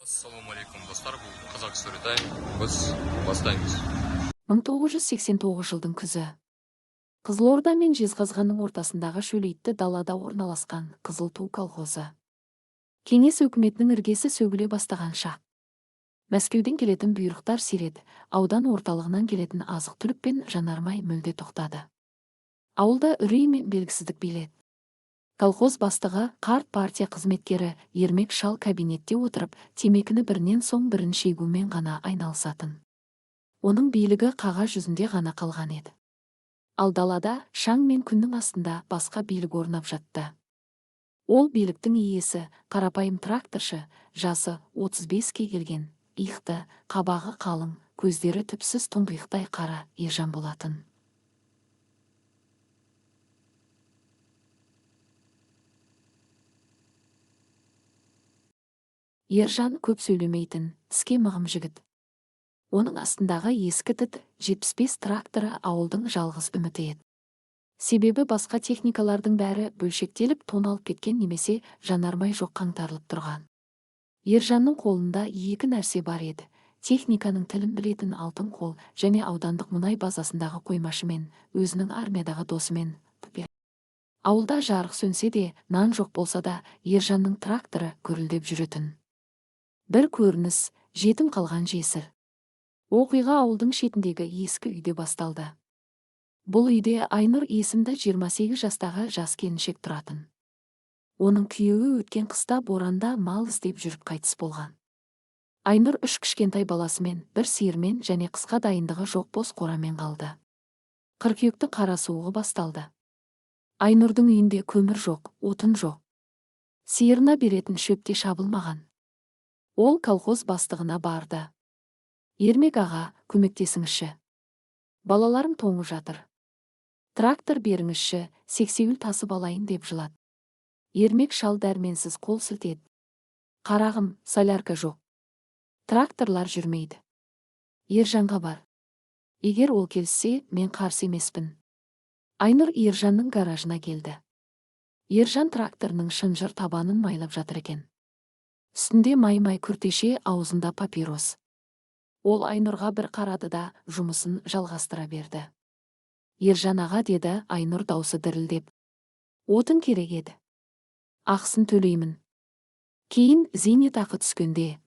Ассалаумалейкум достар, бұл Қазақ Storytime. Біз бастаймыз. 1989 жылдың күзі. Қызылорда мен Жезқазғанның ортасындағы шөлейтті далада орналасқан Қызыл Ту колхозы. Кеңес өкіметінің іргесі сөгіле бастаған шақ. Мәскеуден келетін бұйрықтар сиреді, аудан орталығынан келетін азық-түлік пен жанармай мүлде тоқтады. Ауылда үрей мен белгісіздік биледі. Колхоз бастығы, қарт партия қызметкері Ермек шал кабинетте отырып, темекіні бірінен соң бірін шегумен ғана айналысатын. Оның билігі қағаз жүзінде ғана қалған еді. Ал далада шаң мен күннің астында басқа билік орнап жатты. Ол биліктің иесі, қарапайым тракторшы, жасы 35-ке келген, иықты, қабағы қалың, көздері түпсіз тұңғиықтай қара Ержан болатын. Ержан көп сөйлемейтін, тіске мығым жігіт. Оның астындағы ескі тіт 75 тракторы ауылдың жалғыз үміті еді. Себебі басқа техникалардың бәрі бөлшектеліп тоналып кеткен немесе жанармай жоқ қаңтарылып тұрған. Ержанның қолында екі нәрсе бар еді: техниканың тілін білетін алтын қол және аудандық мұнай базасындағы қоймашымен, өзінің армиядағы досымен. Ауылда жарық сөнсе де, нан жоқ болса да, Ержанның тракторы гүрілдеп жүретін. Бір көрініс, жетім қалған жесір. Оқиға ауылдың шетіндегі ескі үйде басталды. Бұл үйде Айнұр есімді 28 жастағы жас келіншек тұратын. Оның күйеуі өткен қыста боранда мал іздеп жүріп қайтыс болған. Айнұр 3 кішкентай баласымен, бір сиырмен және қысқа дайындығы жоқ бос қорамен қалды. Қыркүйектің қара суығы басталды. Айнұрдың үйінде көмір жоқ, отын жоқ. Сиырына беретін шөпте шабылмаған. Ол колхоз бастығына барды. Ермек аға, көмектесіңізші. Балаларым тоңып жатыр. Трактор беріңізші, сексеуіл тасып алайын деп жылады. Ермек шал дәрменсіз қол сілтеді. Қарағым, солярка жоқ. Тракторлар жүрмейді. Ержанға бар. Егер ол келсе, мен қарсы емеспін. Айнұр Ержанның гаражына келді. Ержан тракторының шынжыр табанын майлап жатыр екен. Үстінде май-май күртеше, аузында папирос. Ол Айнұрға бір қарады да жұмысын жалғастыра берді. Ержан аға, деді Айнұр даусы дірілдеп. Отын керек еді. Ақысын төлеймін. Кейін зейнетақы түскенде.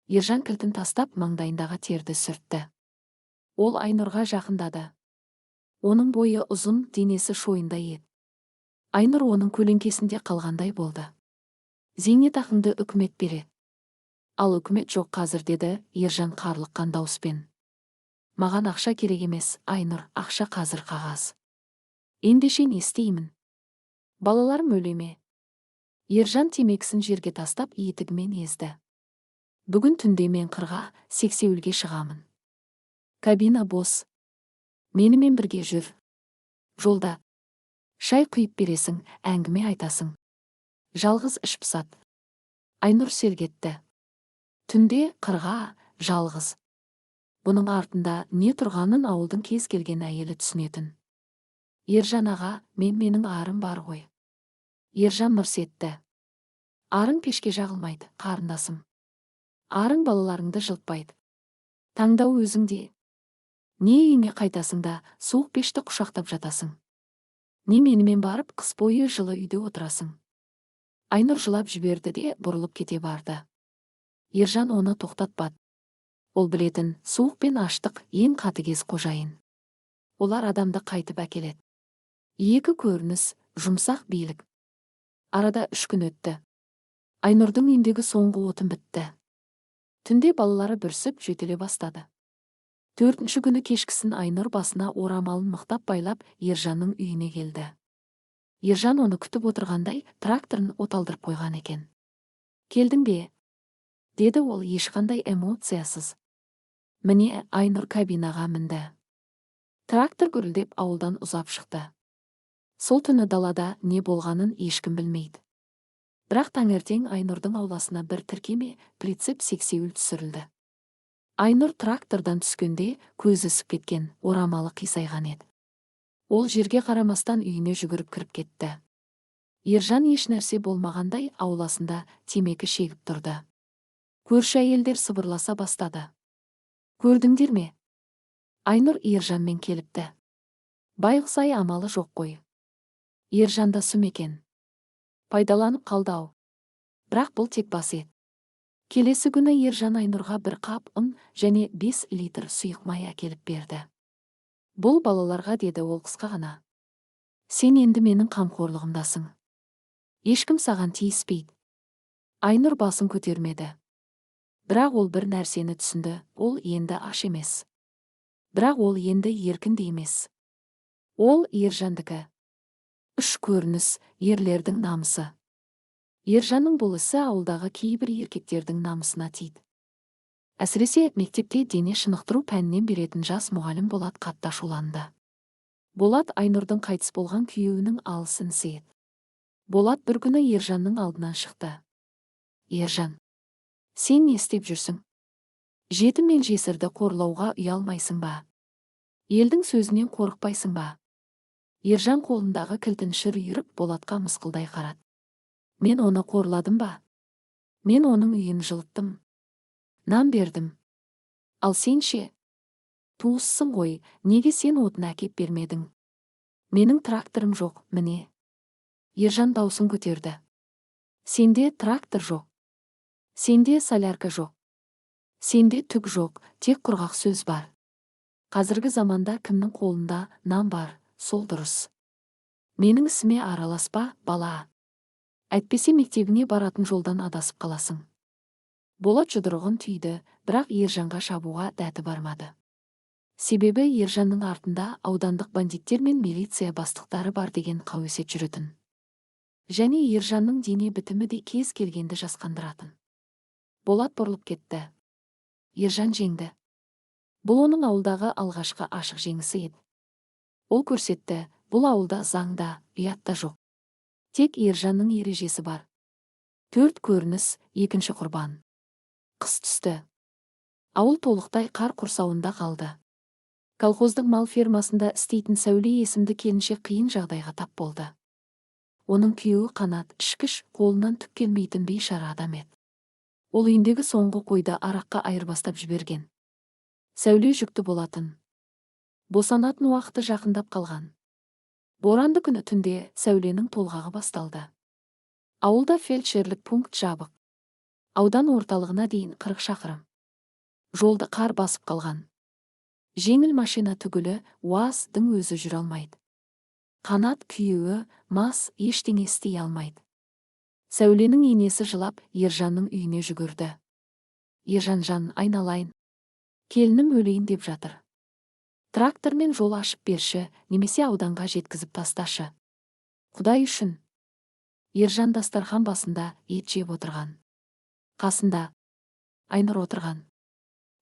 Ержан кілтін тастап маңдайындағы терді сүртті. Ол Айнұрға жақындады. Оның бойы ұзын, денесі шойындай еді. Айнұр оның көлеңкесінде қалғандай болды. Зейнетақыңды үкімет береді. Ал үкімет жоқ қазір, деді Ержан қарлыққан дауыспен. Маған ақша керек емес, Айнұр, ақша қазір қағаз. Ендеше не істеймін? Балаларым өле ме? Ержан темекісін жерге тастап етігімен езді. Бүгін түнде мен қырға, сексеуілге шығамын. Кабина бос. Менімен бірге жүр. Жолда шай құйып бересің, әңгіме айтасың. Жалғыз іш пысат. Айнұр селгетті. Түнде қырға, жалғыз. Бұның артында не тұрғанын ауылдың кез келген әйелі түсінетін. Ержан аға, менің арым бар ғой. Ержан мырс етті. Арың пешке жағылмайды, қарындасым. Арың балаларыңды жылтпайды. Таңдау өзіңде. Не үйіңе қайтасың да суық пешті құшақтап жатасың. Не менімен барып қыс бойы жылы үйде отырасың. Айнұр жылап жіберді де бұрылып кете барды. Ержан оны тоқтатпады. Ол білетін, суық пен аштық ең қатыгез қожайын. Олар адамды қайтып әкеледі. Екі көрініс, жұмсақ билік. Арада 3 күн өтті. Айнұрдың үйіндегі соңғы отын бітті. Түнде балалары бүрсіп жөтеле бастады. 4-ші күні кешкісін Айнұр басына орамалын мықтап байлап Ержанның үйіне келді. Ержан оны күтіп отырғандай тракторын оталдырып қойған екен. Келдің бе? Деді ол ешқандай эмоциясыз. Міне Айнұр кабинаға мінді. Трактор гүрілдеп ауылдан ұзап шықты. Сол түні далада не болғанын ешкім білмейді. Бірақ таңертең Айнұрдың ауласына бір тіркеме прицеп сексеуіл түсірілді. Айнұр трактордан түскенде көзі ісіп кеткен, орамалы қисайған еді. Ол жерге қарамастан үйіне жүгіріп кіріп кетті. Ержан еш нәрсе болмағандай ауласында темекі шегіп тұрды. Көрші әйелдер сыбырласа бастады. Көрдіңдер ме? Айнұр Ержанмен келіпті. Байғұс-ай, амалы жоқ қой. Ержан да сұм екен. Пайдаланып қалды ау. Бірақ бұл тек бас ет. Келесі күні Ержан Айнұрға бір қап ұн және 5 литр сұйық май әкеліп берді. Бұл балаларға, деді ол қысқа ғана. Сен енді менің қамқорлығымдасың. Ешкім саған тиіспейді. Айнұр басын көтермеді. Бірақ ол бір нәрсені түсінді, ол енді аш емес. Бірақ ол енді еркін де емес. Ол Ержандікі. 3 көрініс, ерлердің намысы. Ержанның бұл ісі ауылдағы кейбір еркектердің намысына тиді. Әсіресе мектепте дене шынықтыру пәнінен беретін жас мұғалім Болат қатты ашуланды. Болат Айнұрдың қайтыс болған күйеуінің алыс інісі еді. Болат бір күні Ержанның алдынан шықты. Ержан, сен не істеп жүрсің? Жетім мен жесірді қорлауға ұялмайсың ба? Елдің сөзінен қорықпайсың ба? Ержан қолындағы кілтін шыр үйіріп Болатқа мысқылдай қарады. Мен оны қорладым ба? Мен оның үйін жылыттым. Нан бердім. Ал сен ше? Туыссың ғой, неге сен отын әкеп бермедің? Менің тракторым жоқ, міне. Ержан даусын көтерді. Сенде трактор жоқ. Сенде солярка жоқ. Сенде түк жоқ, тек құрғақ сөз бар. Қазіргі заманда кімнің қолында нан бар, сол дұрыс. Менің ісіме араласпа, бала. Әйтпесе мектебіне баратын жолдан адасып қаласың. Болат жұдырығын түйді, бірақ Ержанға шабуға дәті бармады. Себебі Ержанның артында аудандық бандиттер мен милиция бастықтары бар деген қауесет жүретін. Және Ержанның дене бітімі де кез келгенді жасқандыратын. Болат бұрылып кетті. Ержан жеңді. Бұл оның ауылдағы алғашқы ашық жеңісі еді. Ол көрсетті, бұл ауылда заңда, ұятта жоқ. Тек Ержанның ережесі бар. 4 көрініс, 2 құрбан. Қыс түсті. Ауыл толықтай қар құрсауында қалды. Колхоздың мал фермасында істейтін Сәуле есімді келіншек қиын жағдайға тап болды. Оның күйеуі Қанат, ішкіш, қолынан түк келмейтін бейшара адам еді. Ол үйіндегі соңғы қойды араққа айырбастап жіберген. Сәуле жүкті болатын. Босанатын уақыты жақындап қалған. Боранды күні түнде Сәуленің толғағы басталды. Ауылда фельдшерлік пункт жабық. Аудан орталығына дейін 40 шақырым. Жолды қар басып қалған. Жеңіл машина түгілі УАЗ-дың өзі жүре алмайды. Қанат күйеуі мас ештеңе істей алмайды. Сәуленің енесі жылап Ержанның үйіне жүгірді. Ержан, айналайын. Келінім өлейін деп жатыр. Трактормен жол ашып берші, немесе ауданға жеткізіп тасташы. Құдай үшін. Ержан дастархан басында ет жеп отырған. Қасында Айнұр отырған.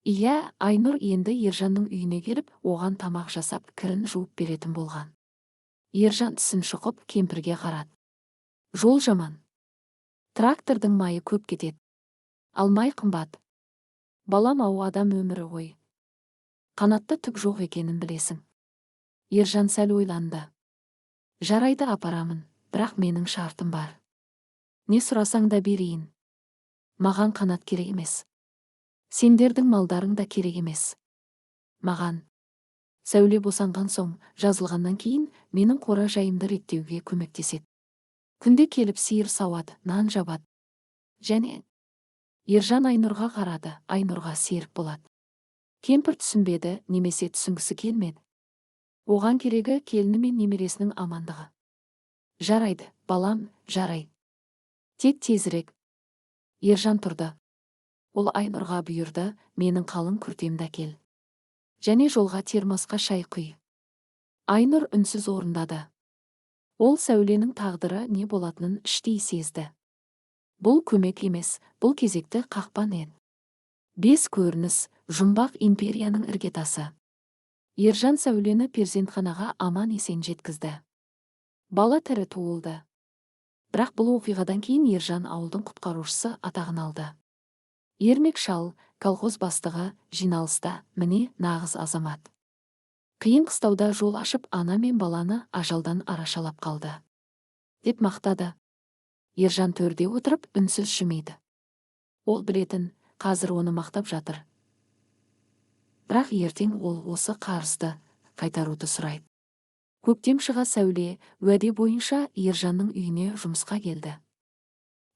Иә, Айнұр енді Ержанның үйіне келіп, оған тамақ жасап, кірін жуып беретін болған. Ержан тісін шұқып кемпірге қарады. Жол жаман. Трактордың майы көп кетеді. Ал май қымбат. Балам, ау, адам өмірі ғой. Қанатта түк жоқ екенін білесің. Ержан сәл ойланды. Жарайды, апарамын, бірақ менің шартым бар. Не сұрасаң да берейін. Маған Қанат керек емес. Сендердің малдарың да керек емес. Маған. Сәуле босанған соң, жазылғаннан кейін менің қора жайымды реттеуге көмектеседі. Күнде келіп сиыр сауады, нан жабады. Және Ержан Айнұрға қарады, Айнұрға серік болады. Кемпір түсінбеді, немесе түсінгісі келмеді. Оған керегі келіні мен немересінің амандығы. Жарайды, балам, жарайды. Тек тезірек. Ержан тұрды. Ол Айнұрға бұйырды, менің қалың күртемді әкел. Және жолға термосқа шай құй. Айнұр үнсіз орындады. Ол Сәуленің тағдыры не болатынын іштей сезді. Бұл көмек емес, бұл кезекті қақпан еді. 5 көрініс, жұмбақ империяның іргетасы. Ержан Сәулені перзентханаға аман есен жеткізді. Бала тірі туылды. Бірақ бұл оқиғадан кейін Ержан ауылдың құтқарушысы атағын алды. Ермек шал, колхоз бастығы, жиналыста, міне нағыз азамат. Қиын қыстауда жол ашып, ана мен баланы ажалдан арашалап қалды. Деп мақтады. Ержан төрде отырып үнсіз жымиды. Ол білетін, қазір оны мақтап жатыр. Бірақ ертең ол осы қарызды қайтаруды сұрайды. Көктем шыға сәуле уәде бойынша Ержанның үйіне жұмысқа келді.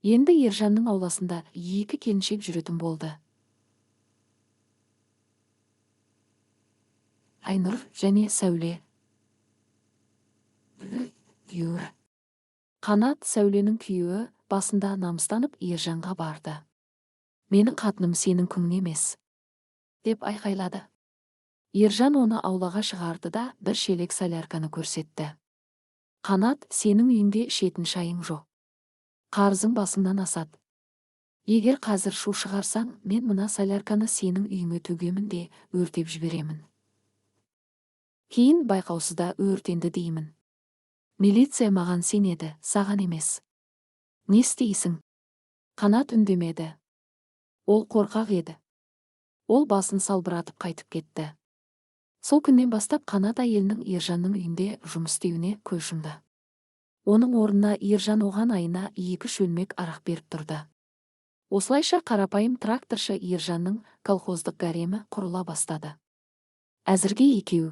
Енді Ержанның ауласында 2 келіншек жүретін болды. Айнұр және Сәуле. Қанат Сәуленің күйеуі басында намыстанып Ержанға барды. «Менің қатыным сенің күң емес», деп айқайлады. Ержан оны аулаға шығарды да бір шелек солярканы көрсетті. «Қанат, сенің үйінде ішетін шайың жоқ. Қарызың басыңнан асады. Егер қазір шу шығарсаң, мен мына солярканы сенің үйіңе төгемін де өртеп жіберемін. Кейін байқаусызда өртенді деймін. Милиция маған сенеді, саған емес. Не істейсің?» Қанат үндемеді. Ол қорқақ еді. Ол басын салбыратып қайтып кетті. Сол күннен бастап Қанат әйелінің Ержанның үйінде жұмыс істеуіне көз жұмды. Оның орнына Ержан оған айына 2 шөлмек арақ беріп тұрды. Осылайша қарапайым тракторшы Ержанның колхоздық гаремі құрыла бастады. Әзірге 2.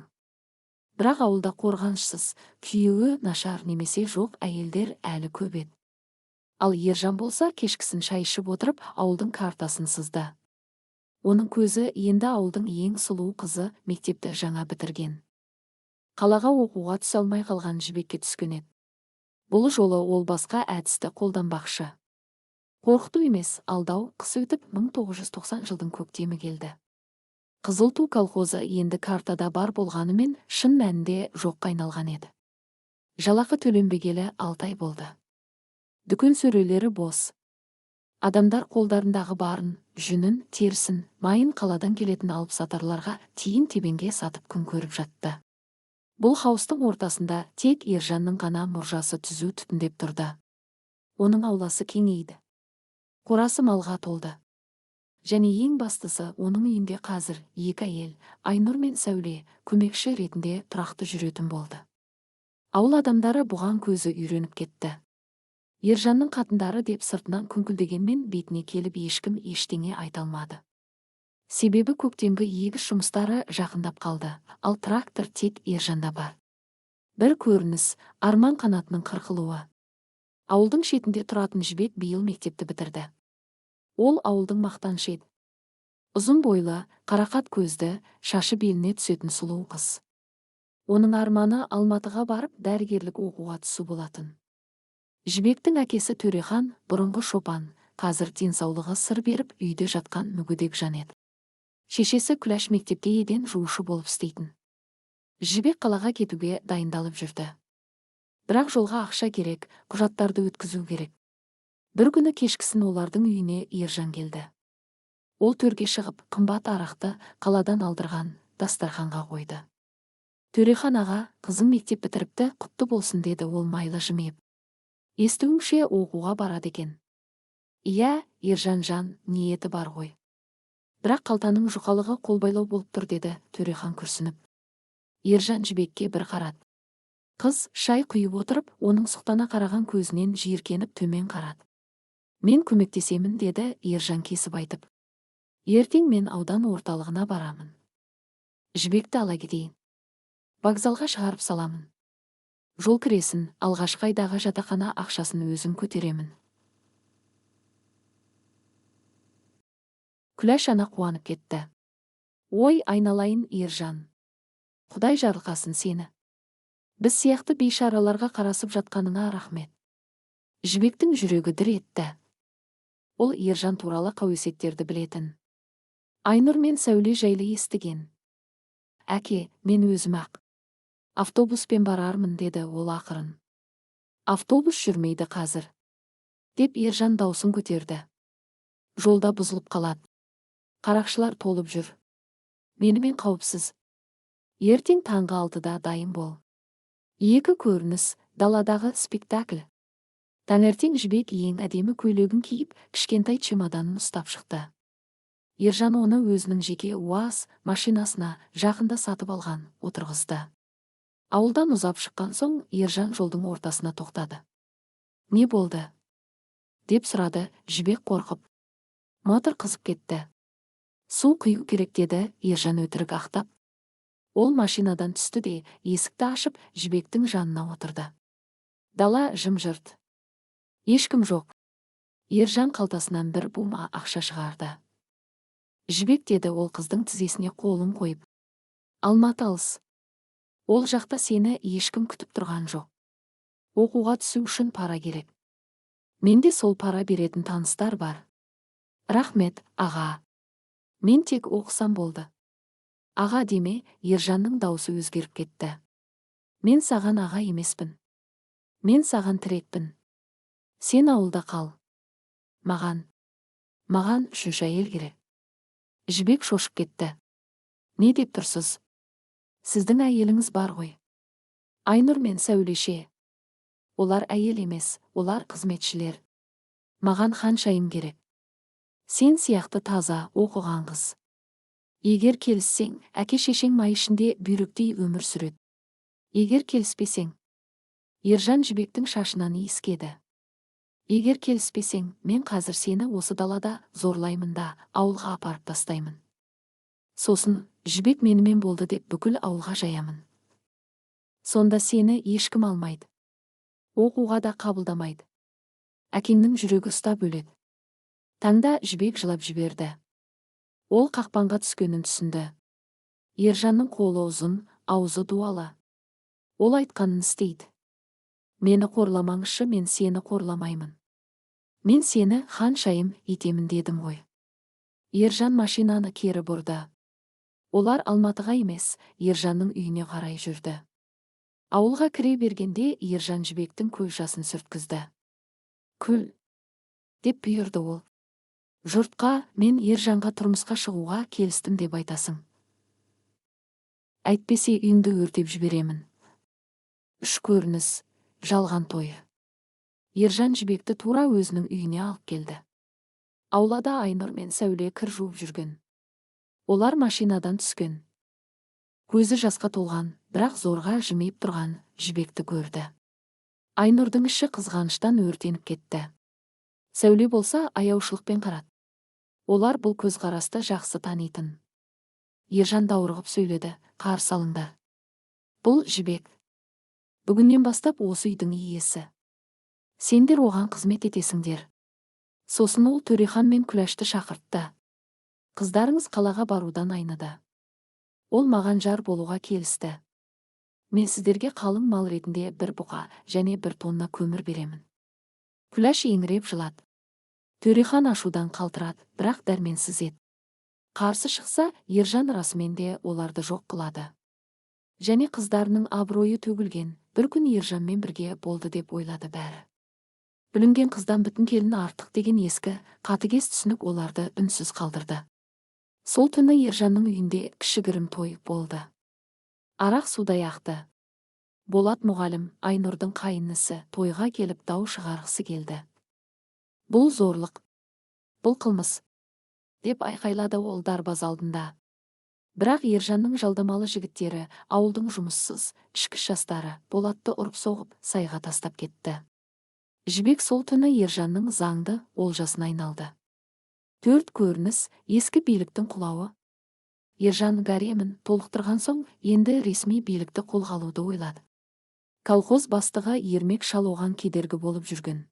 Бірақ ауылда қорғанышсыз, күйеуі нашар немесе жоқ әйелдер әлі көп еді. Ал Ержан болса кешкісін шай ішіп отырып ауылдың картасын сызды. Оның көзі енді ауылдың ең сұлу қызы мектепті жаңа бітірген. Қалаға оқуға түсе алмай қалған Жібекке түскен еді. Бұл жолы ол басқа әдісті қолданбақшы. Қорқыту емес, алдау. Қыс өтіп 1990 жылдың көктемі келді. Қызыл ту колхозы енді картада бар болғанымен шын мәнінде жоққа айналған еді. Жалақы төленбегелі 6 ай болды. Дүкен сөрелері бос. Адамдар қолдарындағы барын, жүнін, терісін, майын қаладан келетін алып сатарларға тиын-тебенге сатып күн көріп жатты. Бұл хаостың ортасында тек Ержанның ғана мұржасы түзу түтіндеп тұрды. Оның ауласы кеңейді. Қорасы малға толды. Және ең бастысы, оның үйінде қазір 2 әйел, Айнұр мен Сәуле, көмекші ретінде тұрақты жүретін болды. Ауыл адамдары бұған көзі үйреніп кетті. Ержанның қатындары деп сыртынан күңкілдегенмен бетіне келіп ешкім ештеңе айта алмады. Себебі көктемгі егіс жұмыстары жақындап қалды, ал трактор тек Ержанда бар. Бір көрініс, арман қанатының қырқылуы. Ауылдың шетінде тұратын Жібек биыл мектепті бітірді. Ол ауылдың мақтанышы еді. Ұзын бойлы, қарақат көзді, шашы беліне түсетін сұлу қыз. Оның арманы Алматыға барып дәрігерлік оқуға түсу болатын. Жібектің әкесі Төрехан, бұрынғы шопан, қазір денсаулығы сыр беріп үйде жатқан мүгедек жан еді. Шешесі Күләш мектепте еден жуушы болып істейтін. Жібек қалаға кетуге дайындалып жүрді. Бірақ жолға ақша керек, құжаттарды өткізу керек. Бір күні кешкісін олардың үйіне Ержан келді. Ол төрге шығып, қымбат арақты қаладан алдырған дастарханға қойды. Төрехан аға, қызым мектеп бітіріпті, құтты болсын, деді ол майлы жымиып. Естуімше оқуға барады екен. Иә, Ержан жан, ниеті бар ғой. Бірақ қалтаның жұқалығы қолбайлау болып тұр, деді Төрехан күрсініп. Ержан Жібекке бір қарады. Қыз шай құйып отырып, оның сұқтана қараған көзінен жиіркеніп төмен қарады. Мен көмектесемін, деді Ержан кесіп айтып. Ертең мен аудан орталығына барамын. Жібекті ала кетейін. Вокзалға шығарып саламын. Жол кіресін, алғашқы айдағы жатақхана ақшасын өзім көтеремін. Күләш ана қуанып кетті. Ой, айналайын Ержан. Құдай жарылқасын сені. Біз сияқты бейшараларға қарасып жатқаныңа рахмет. Жібектің жүрегі дір етті. Ол Ержан туралы қауесеттерді білетін. Айнұр мен Сәуле жайлы естіген. Әке, мен өзім ақ автобуспен барармын, деді ол ақырын. Автобус жүрмейді қазір, деп Ержан даусын көтерді. Жолда бұзылып қалады. Қарақшылар толып жүр. Менімен қауіпсіз. Ертең таңғы 6-да дайын бол. 2 көрініс, даладағы спектакль. Таңертең Жібек ең әдемі көйлегін киіп, кішкентай чемоданын ұстап шықты. Ержан оны өзінің жеке УАЗ машинасына жақында сатып алған, отырғызды. Ауылдан ұзап шыққан соң Ержан жолдың ортасына тоқтады. Не болды? Деп сұрады Жібек қорқып. Мотор қызып кетті. Су құю керек деді Ержан өтірік ақтап. Ол машинадан түсті де есікті ашып жібектің жанына отырды. Дала жым-жырт. Ешкім жоқ. Ержан қалтасынан бір бума ақша шығарды. Жібек, деді ол қыздың тізесіне қолын қойып. Алматы алыс. Ол жақта сені ешкім күтіп тұрған жоқ. Оқуға түсу үшін пара керек. Менде сол пара беретін таныстар бар. Рахмет, аға. Мен тек оқысам болды. Аға деме, Ержанның даусы өзгеріп кетті. Мен саған аға емеспін. Мен саған тірекпін. Сен ауылда қал. Маған үшінші әйел керек. Жібек шошып кетті. Не деп тұрсыз? Сіздің әйеліңіз бар ғой. Айнұр мен Сәулеше. Олар әйел емес, олар қызметшілер. Маған ханшайым керек. Сен сияқты таза, оқыған қыз. Егер келіссең, әке-шешең май ішінде бүйректей өмір сүреді. Егер келіспесең, Ержан жібектің шашынан иіскеді. Егер келіспесең, мен қазір сені осы далада зорлаймын да ауылға апарып тастаймын. Сосын, жібек менімен болды деп бүкіл ауылға жаямын. Сонда сені ешкім алмайды. Оқуға да қабылдамайды. Әкеңнің жүрегі ұстап өледі. Таңда жібек жылап жіберді. Ол қақпанға түскенін түсінді. Ержанның қолы ұзын, аузы дуалы. Ол айтқанын істейді. Мені қорламаңызшы, мен сені қорламаймын. Мен сені ханшайым етемін дедім ғой. Ержан машинаны кері бұрды. Олар Алматыға емес, Ержанның үйіне қарай жүрді. Ауылға кіре бергенде Ержан жібектің көз жасын сүрткізді. Күл, деп бұйырды ол. Жұртқа мен Ержанға тұрмысқа шығуға келістім деп айтасың. Әйтпесе үйіңді өртеп жіберемін. Үш көрініс, жалған тойы. Ержан жібекті тура өзінің үйіне алып келді. Аулада Айнұр мен Сәуле кір жуып жүрген. Олар машинадан түскен. Көзі жасқа толған, бірақ зорға жымиып тұрған жібекті көрді. Айнұрдың іші қызғаныштан өртеніп кетті. Сәуле болса аяушылықпен қарады. Олар бұл көзқарасты жақсы танитын. Ержан даурығып сөйледі, қарсы алыңдар. Бұл жібек. Бүгіннен бастап осы үйдің иесі. Сендер оған қызмет етесіңдер. Сосын ол Төрехан мен Күләшті шақыртты. Қыздарыңыз қалаға барудан айныды. Ол маған жар болуға келісті. Мен сіздерге қалың мал ретінде бір бұқа және бір тонна көмір беремін. Күләш еңіреп жылады. Төрехан ашудан қалтырады, бірақ дәрменсіз еді. Қарсы шықса, Ержан расымен де оларды жоқ қылады. Және қыздарының абыройы төгілген, бір күн Ержанмен бірге болды деп ойлады бәрі. Бүлінген қыздан бүтін келін артық деген ескі, қатыгез түсінік оларды үнсіз қалдырды. Сол түні Ержанның үйінде кішігірім той болды. Арақ судай ақты. Болат мұғалім, Айнұрдың қайынысы, тойға келіп дау шығарғысы келді. Бұл зорлық, бұл қылмыс, деп айқайлады ол дарбаз алдында. Бірақ Ержанның жалдамалы жігіттері, ауылдың жұмыссыз, ішкі жастары Болатты ұрып соғып, сайға тастап кетті. Жібек сол түні Ержанның заңды олжасына айналды. 4 көрініс, ескі биліктің құлауы. Ержан гаремін толықтырған соң, енді ресми билікті қолға алуды ойлады. Колхоз бастығы Ермек шал оған кедергі болып жүрген.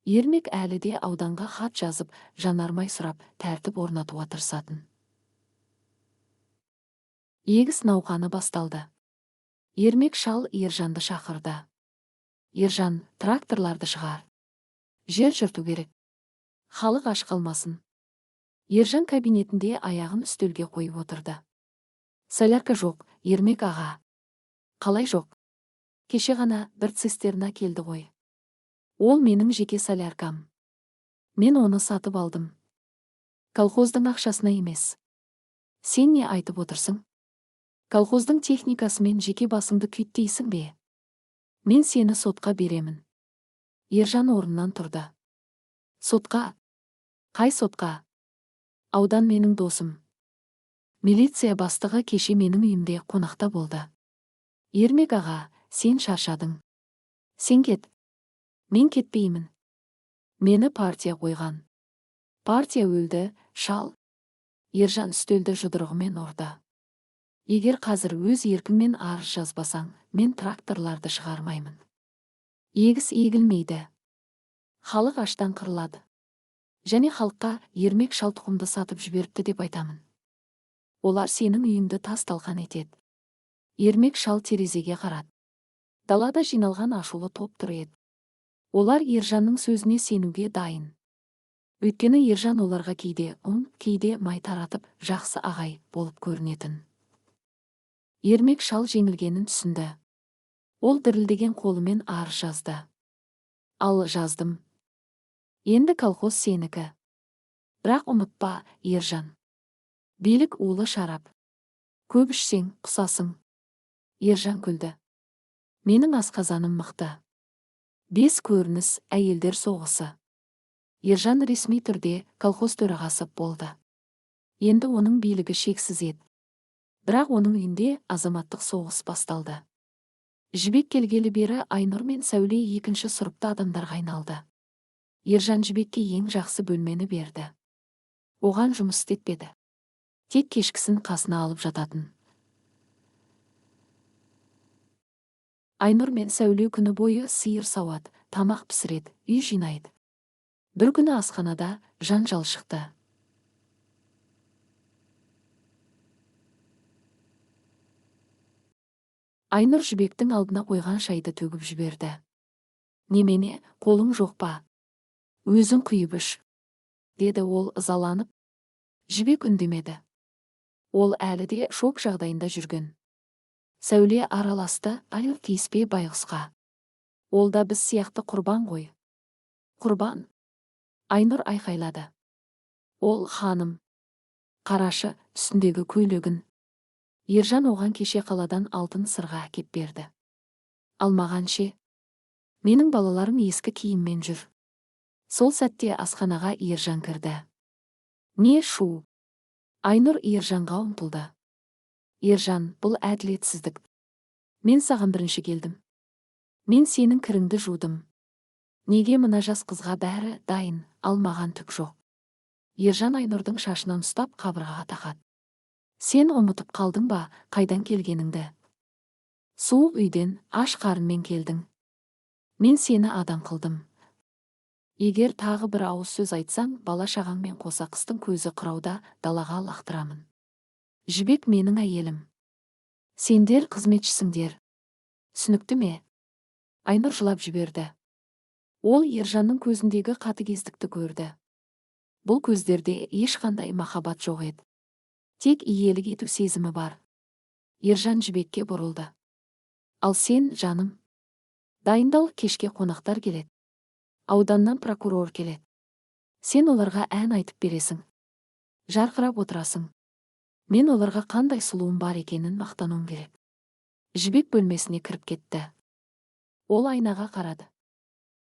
Ермек әлі де ауданға хат жазып, жанармай сұрап, тәртіп орнатуға тырысатын. Егіс науқаны басталды. Ермек шал Ержанды шақырды. Ержан, тракторларды шығар. Жер жырту керек. Халық аш қалмасын. Ержан кабинетінде аяғын үстелге қойып отырды. Солярка жоқ, Ермек аға. Қалай жоқ? Кеше ғана бір цистерна келді ғой. Ол менің жеке соляркам. Мен оны сатып алдым. Колхоздың ақшасына емес. Сен не айтып отырсың? Колхоздың техникасымен жеке басыңды күйттейсің бе? Мен сені сотқа беремін. Ержан орнынан тұрды. Сотқа? Қай сотқа? Аудан менің досым. Милиция бастығы кеше менің үйімде қонақта болды. Ермек аға, сен шаршадың. Сен кет. Мен кетпеймін. Мені партия қойған. Партия өлді, шал. Ержан үстелді жұдырығымен ұрды. Егер қазір өз еркіңмен арыз жазбасаң, мен тракторларды шығармаймын. Егіс егілмейді. Халық аштан қырылады. Және халыққа ермек шал тұқымды сатып жіберіпті деп айтамын. Олар сенің үйіңді тас-талқан етеді. Ермек шал терезеге қарады. Далада жиналған ашулы топ тұр еді. Олар Ержанның сөзіне сенуге дайын. Өйткені Ержан оларға кейде кейде май таратып, жақсы ағай болып көрінетін. Ермек шал жеңілгенін түсінді. Ол дірілдеген қолымен арыз жазды. Ал жаздым. Енді колхоз сенікі. Бірақ ұмытпа, Ержан. Билік улы шарап. Көп ішсең, құсасың. Ержан күлді. Менің асқазаным мықты. 5 көрініс әйелдер соғысы. Ержан ресми түрде колхоз төрағасы болды. Енді оның билігі шексіз еді. Бірақ оның үйінде азаматтық соғыс басталды. Жібек келгелі бері Айнұр мен Сәуле екінші сұрыпты адамдарға айналды. Ержан Жібекке ең жақсы бөлмені берді. Оған жұмыс істетпеді. Тек кешкісін қасына алып жататын. Айнұр мен Сәуле күні бойы сиыр сауады, тамақ пісіреді, үй жинайды. Бір күні асханада жанжал шықты. Айнұр Жібектің алдына қойған шайды төгіп жіберді. Немене, қолың жоқ па? Өзің құйып іш, деді ол ызаланып. Жібек үндемеді. Ол әлі де шок жағдайында жүрген. Сәуле араласты, айыр тиіспе байғұсқа. Ол да біз сияқты құрбан ғой. Құрбан? Айнұр айқайлады. Ол ханым. Қарашы, үстіндегі көйлегін. Ержан оған кеше қаладан алтын сырға әкеп берді. Алмаған ше? Менің балаларым ескі киіммен жүр. Сол сәтте асханаға Ержан кірді. Не шу? Айнұр Ержанға ұмтылды. Ержан, бұл әділетсіздік. Мен саған бірінші келдім. Мен сенің кіріңді жудым. Неге мына жас қызға бәрі дайын, алмаған түк жоқ? Ержан Айнұрдың шашынан ұстап қабырғаға тақады. Сен ұмытып қалдың ба, қайдан келгеніңді? Суық үйден, аш қарынмен келдің. Мен сені адам қылдым. Егер тағы бір ауыз сөз айтсаң, бала-шағаңмен қоса қыстың көзі қырауда далаға лақтырамын. Жібек менің әйелім. Сендер қызметшісіңдер. Түсінікті ме? Айнұр жылап жіберді. Ол Ержанның көзіндегі қатыгездікті көрді. Бұл көздерде ешқандай махаббат жоқ еді. Тек иелік ету сезімі бар. Ержан Жібекке бұрылды. Ал сен, жаным, дайындал, кешке қонақтар келеді. Ауданнан прокурор келеді. Сен оларға ән айтып бересің. Жарқырап отырасың. Мен оларға қандай сұлуым бар екенін мақтануым керек. Жібек бөлмесіне кіріп кетті. Ол айнаға қарады.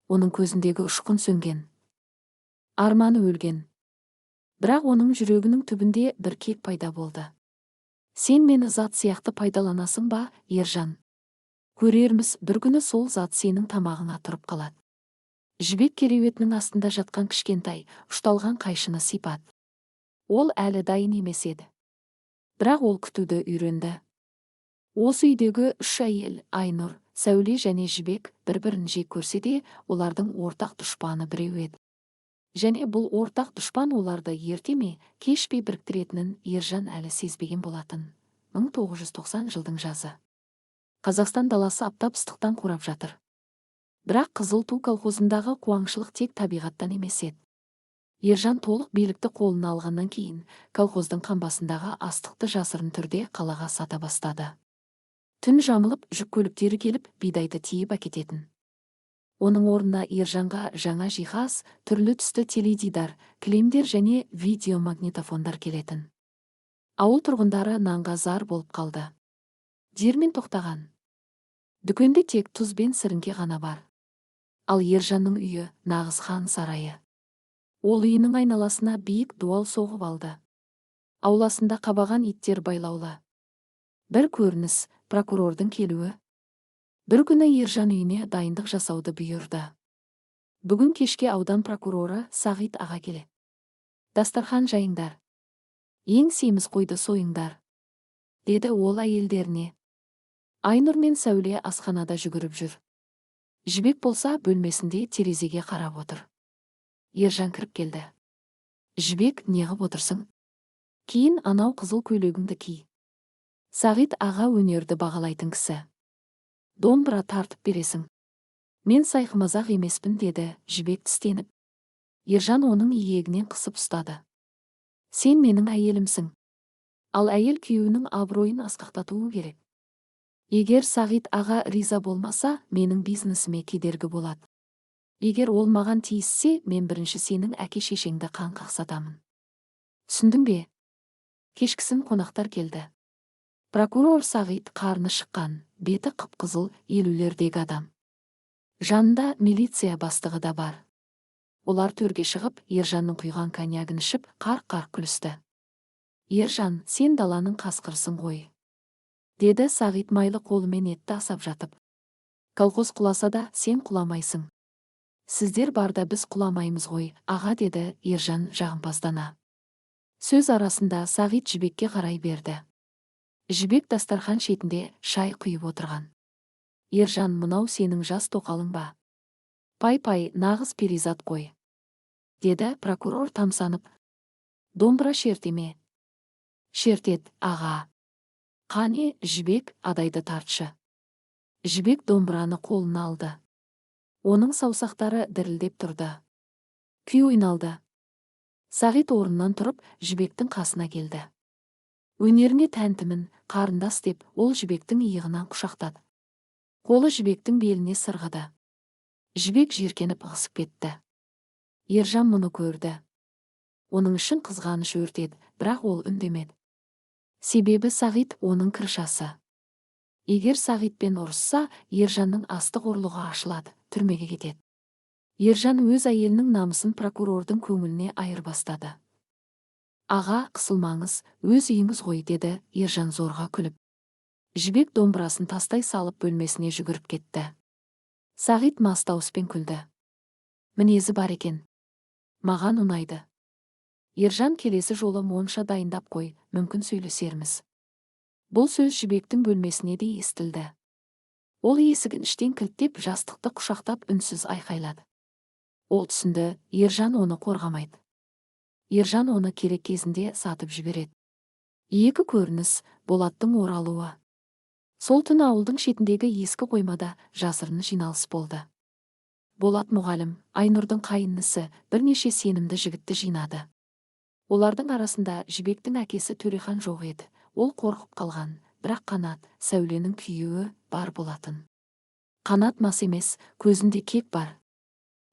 Оның көзіндегі ұшқын сөнген. Арманы өлген. Бірақ оның жүрегінің түбінде бір кек пайда болды. Сен мені зат сияқты пайдаланасың ба, Ержан? Көрерміз, бір күні сол зат сенің тамағыңа тұрып қалады. Жібек кереуетінің астында жатқан кішкентай, ұшталған қайшыны сипат. Ол әлі дайын емес еді. Бірақ ол күтуді үйренді. Осы үйдегі 3 әйел, Айнұр, Сәуле және Жібек, бір-бірін жек көрсе де, олардың ортақ дұшпаны біреу еді. Және бұл ортақ дұшпан оларды ерте ме, кеш пе біріктіретінін Ержан әлі сезбеген болатын. 1990 жылдың жазы. Қазақстан даласы аптап ыстықтан қурап жатыр. Бірақ Қызыл ту колхозындағы қуаңшылық тек табиғаттан емес еді. Ержан толық билікті қолына алғаннан кейін, колхоздың қамбасындағы астықты жасырын түрде қалаға сата бастады. Түн жамылып, жүк көліктері келіп, бидайды тиіп әкететін. Оның орнына Ержанға жаңа жиһаз, түрлі түсті теледидар, кілемдер және видеомагнитофондар келетін. Ауыл тұрғындары нанға зар болып қалды. Диірмен тоқтаған. Дүкенде тек тұз бен сіріңке ғана бар. Ал Ержанның үйі нағыз хан сарайы. Ол үйінің айналасына биік дуал соғып алды. Ауласында қабаған иттер байлаулы. Бір көрініс, прокурордың келуі. Бір күні Ержан үйіне дайындық жасауды бұйырды. Бүгін кешке аудан прокуроры Сағит аға келеді. Дастархан жайыңдар. Ең семіз қойды сойыңдар, деді ол әйелдеріне. Айнұр мен Сәуле асханада жүгіріп жүр. Жібек болса бөлмесінде терезеге қарап отыр. Ержан кіріп келді. Жібек, неғып отырсың? Кейін анау қызыл көйлегіңді ки. Сағит аға өнерді бағалайтын кісі. Домбыра тартып бересің. Мен сайқымазақ емеспін, деді Жібек тістеніп. Ержан оның иегінен қысып ұстады. Сен менің әйелімсің. Ал әйел күйеуінің абыройын асқақтатуы керек. Егер Сағит аға риза болмаса, менің бизнесіме кедергі болады. Егер ол маған тиіссе, мен бірінші сенің әке-шешеңді қан қақсатамын. Түсіндің бе? Кешкісін қонақтар келді. Прокурор Сағит қарны шыққан, беті қып-қызыл, елулердегі адам. Жанында милиция бастығы да бар. Олар төрге шығып, Ержанның құйған коньягын ішіп, қарқ-қарқ күлісті. Ержан, сен даланың қасқырсың ғой, деді Сағит майлы қолымен етті асап жатып. Колхоз құласа да сен құламайсың. Сіздер барда біз құламаймыз ғой, аға, деді Ержан жағымпаздана. Сөз арасында Сағит Жібекке қарай берді. Жібек дастархан шетінде шай құйып отырған. Ержан, мынау сенің жас тоқалың ба? Пай-пай, нағыз перизат қой, деді прокурор тамсанып. Домбыра шертеме? Шертет, аға. Қане, Жібек, адайды тартшы. Жібек домбыраны қолына алды. Оның саусақтары дірілдеп тұрды. Күй ойналды. Сағит орнынан тұрып, Жібектің қасына келді. Өнеріне тәнтімін, қарындас, деп, ол Жібектің иығынан құшақтады. Қолы Жібектің беліне сырғыды. Жібек жиіркеніп ығысып кетті. Ержан мұны көрді. Оның ішін қызғаныш өртеді, бірақ ол үндемеді. Себебі Сағит оның кіршасы. Егер Сағитпен ұрысса, Ержанның астық ұрлығы ашылады, түрмеге кетеді. Ержан өз әйелінің намысын прокурордың көңіліне айырбастады. Аға, қысылмаңыз, өз үйіңіз ғой, деді Ержан зорға күліп. Жібек домбырасын тастай салып бөлмесіне жүгіріп кетті. Сағит мас дауыспен күлді. Мінезі бар екен. Маған ұнайды. Ержан, келесі жолы монша дайындап қой, мүмкін сөйлесерміз. Бұл сөз Жібектің бөлмесіне де естілді. Ол есігін іштен кілттеп, жастықты құшақтап үнсіз айқайлады. Ол түсінді, Ержан оны қорғамайды. Ержан оны керек кезінде сатып жібереді. Екі көрініс, Болаттың оралуы. Сол түні ауылдың шетіндегі ескі қоймада жасырын жиналыс болды. Болат мұғалім, Айнұрдың қайынысы, бірнеше сенімді жігітті жинады. Олардың арасында Жібектің әкесі Төрехан жоқ еді. Ол қорқып қалған, бірақ Қанат, Сәуленің күйеуі, бар болатын. Қанат мас емес, көзінде кек бар.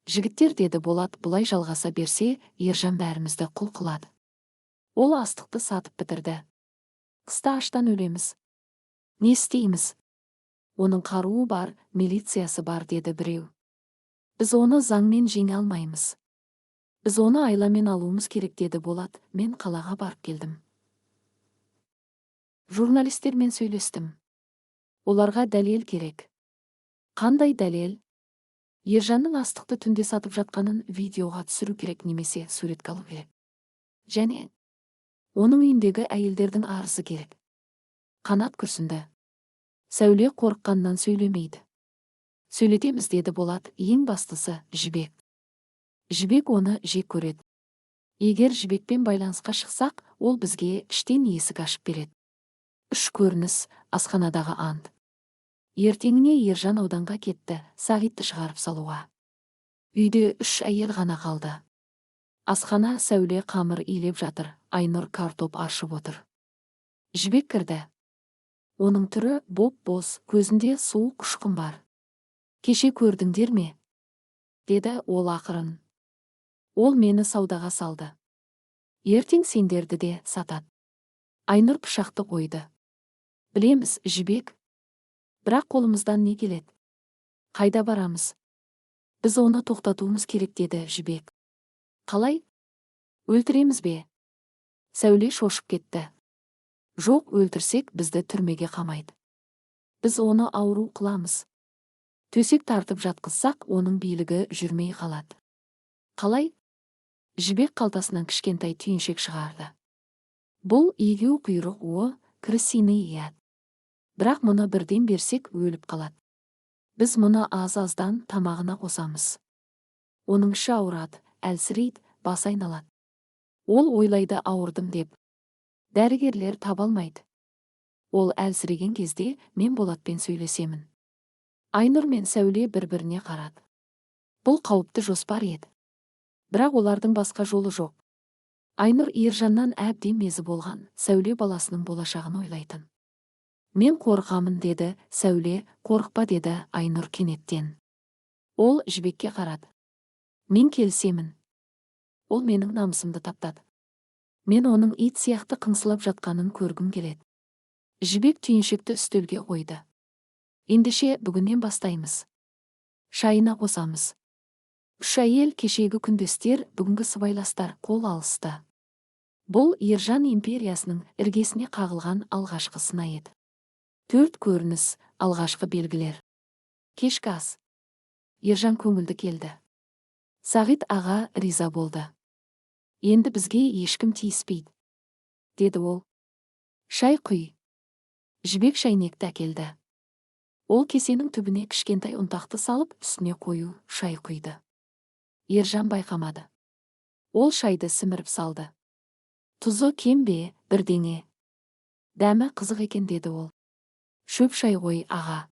Жігіттер, деді Болат, бұлай жалғаса берсе, Ержан бәрімізді құл қылады. Ол астықты сатып бітірді. Қыста аштан өлеміз. Не істейміз? Оның қаруы бар, милициясы бар, деді біреу. Біз оны заңмен жеңе алмаймыз. Біз оны айламен алуымыз керек, деді Болат. Мен қалаға барып келдім. Журналистермен сөйлестім. Оларға дәлел керек. Қандай дәлел? Ержанның астықты түнде сатып жатқанын видеоға түсіру керек, немесе суретке алу керек. Және оның үйіндегі әйелдердің арызы керек. Қанат күрсінді. Сәуле қорыққаннан сөйлемейді. Сөйлетеміз, деді Болат. Ең бастысы Жібек. Жібек оны жек көреді. Егер Жібекпен байланысқа шықсақ, ол бізге іштен есік ашып береді. 3 көрініс, асханадағы ант. Ертеңіне Ержан ауданға кетті, Сағитті шығарып салуға. Үйде 3 әйел ғана қалды. Асхана, Сәуле қамыр илеп жатыр, Айнұр картоп аршып отыр. Жібек кірді. Оның түрі боп-боз, көзінде суық ұшқын бар. Кеше көрдіңдер ме? Деді ол ақырын. Ол мені саудаға салды. Ертең сендерді де сатады. Айнұр пышақты қойды. Білеміз, Жібек. Бірақ қолымыздан не келеді? Қайда барамыз? Біз оны тоқтатуымыз керек, деді Жібек. Қалай? Өлтіреміз бе? Сәуле шошып кетті. Жоқ, өлтірсек бізді түрмеге қамайды. Біз оны ауру қыламыз. Төсек тартып жатқызсақ, оның билігі жүрмей қалады. Қалай? Жібек қалтасынан кішкентай түйіншек шығарды. Бұл егеу құйрық уы крысиный яд. Бірақ мұны бірден берсек өліп қалады. Біз мұны аз-аздан тамағына қосамыз. Оның іші ауырады, әлсірейді, басы айналады. Ол ойлайды ауырдым деп. Дәрігерлер таба алмайды. Ол әлсіреген кезде мен Болатпен сөйлесемін. Айнұр мен Сәуле бір-біріне қарады. Бұл қауіпті жоспар еді. Бірақ олардың басқа жолы жоқ. Айнұр Ержаннан әбден мезі болған, Сәуле баласының болашағын ойлайтын. Мен қорқамын деді Сәуле, қорықпа деді Айнұр кенеттен. Ол Жібекке қарады. Мен келісемін. Ол менің намысымды таптады. Мен оның ит сияқты қыңсылап жатқанын көргім келеді. Жібек түйіншекті үстелге қойды. Ендеше бүгіннен бастаймыз. Шайына қосамыз. Үш әйел кешегі күндестер, бүгінгі сыбайластар қол алысты. Бұл Ержан империясының іргесіне қағылған алғашқы сына еді. 4 көрініс, алғашқы белгілер. Кешкі ас. Ержан көңілді келді. Сағит аға риза болды. Енді бізге ешкім тиіспейді, деді ол. Шай құй. Жібек шайнекті әкелді. Ол кесенің түбіне кішкентай ұнтақты салып, үстіне қою шай құйды. Ержан байқамады. Ол шайды сіміріп салды. Тұзы кем бе, бірдеңе? Дәмі қызық екен деді ол. Шөп шай ғой аға.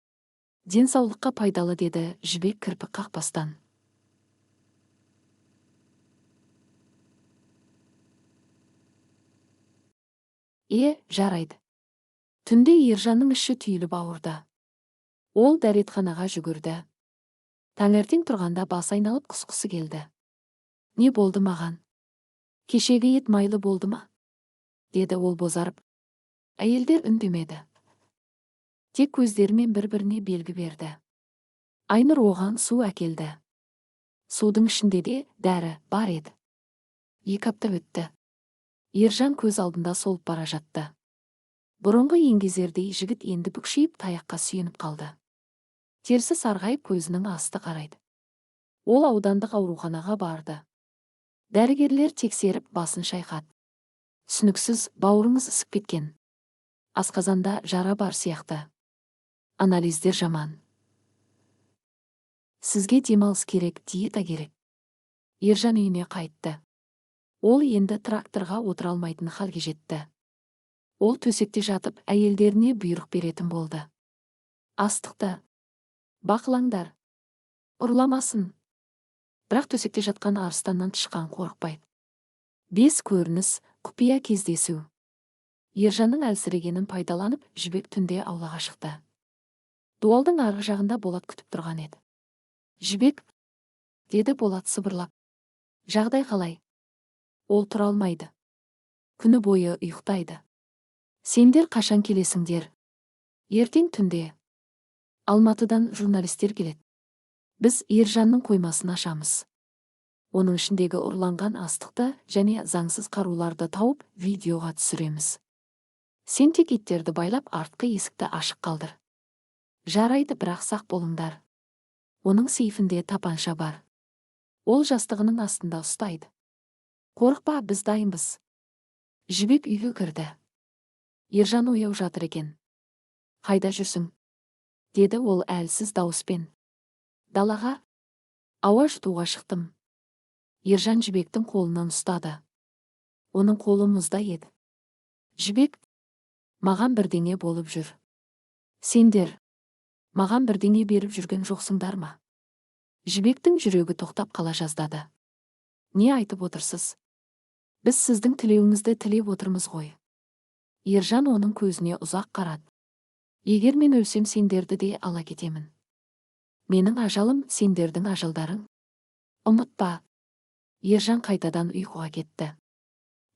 Денсаулыққа пайдалы деді Жібек кірпік қақпастан. Жарайды. Түнде Ержанның іші түйіліп ауырды. Ол дәретханаға жүгірді. Таңертең тұрғанда бас айналып құсқысы келді. Не болды маған? Кешегі ет майлы болды ма? Деді ол бозарып. Әйелдер үндемеді. Тек көздерімен бір-біріне белгі берді. Айнұр оған су әкелді. Судың ішінде де дәрі бар еді. 2 апта өтті. Ержан көз алдында солып бара жатты. Бұрынғы еңгезердей жігіт енді бүкшейіп таяққа сүйеніп қалды. Терісі сарғайып көзінің асты қарайды. Ол аудандық ауруханаға барды. Дәрігерлер тексеріп басын шайқады. Түсініксіз, бауырыңыз ісіп кеткен. Асқазанда жара бар сияқты. Анализдер жаман. Сізге демалыс керек, диета керек. Ержан үйіне қайтты. Ол енді тракторға отыра алмайтын халге жетті. Ол төсекте жатып, әйелдеріне бұйрық беретін болды. Астықты бақылаңдар, ұрламасын. Бірақ төсекте жатқан арыстаннан тышқан қорықпайды. 5 көрініс, құпия кездесу. Ержанның әлсірегенін пайдаланып, Жібек түнде аулаға шықты. Дуалдың арғы жағында Болат күтіп тұрған еді. Жібек, деді Болат сыбырлап. Жағдай қалай? Ол тұра алмайды. Күні бойы ұйықтайды. Сендер қашан келесіңдер? Ертең түнде. Алматыдан журналистер келеді. Біз Ержанның қоймасын ашамыз. Оның ішіндегі ұрланған астықты және заңсыз қаруларды тауып, видеоға түсіреміз. Сен тек иттерді байлап, артқы есікті ашық қалдыр. Жарайды, бірақ сақ болыңдар. Оның сейфінде тапанша бар. Ол жастығының астында ұстайды. Қорықпа, біз дайынбыз. Жібек үйге кірді. Ержан ояу жатыр екен. Қайда жүрсің? Деді ол әлсіз дауыспен. Далаға, ауа жұтуға шықтым. Ержан Жібектің қолынан ұстады. Оның қолы мұзда еді. Жібек, маған бірдеңе болып жүр. Сендер, маған бірдеңе беріп жүрген жоқсыңдар ма? Жібектің жүрегі тоқтап қала жаздады. Не айтып отырсыз? Біз сіздің тілеуіңізді тілеп отырмыз ғой. Ержан оның көзіне ұзақ қарады. Егер мен өлсем, сендерді де ала кетемін. Менің ажалым сендердің ажалдарың. Ұмытпа. Ержан қайтадан ұйқыға кетті.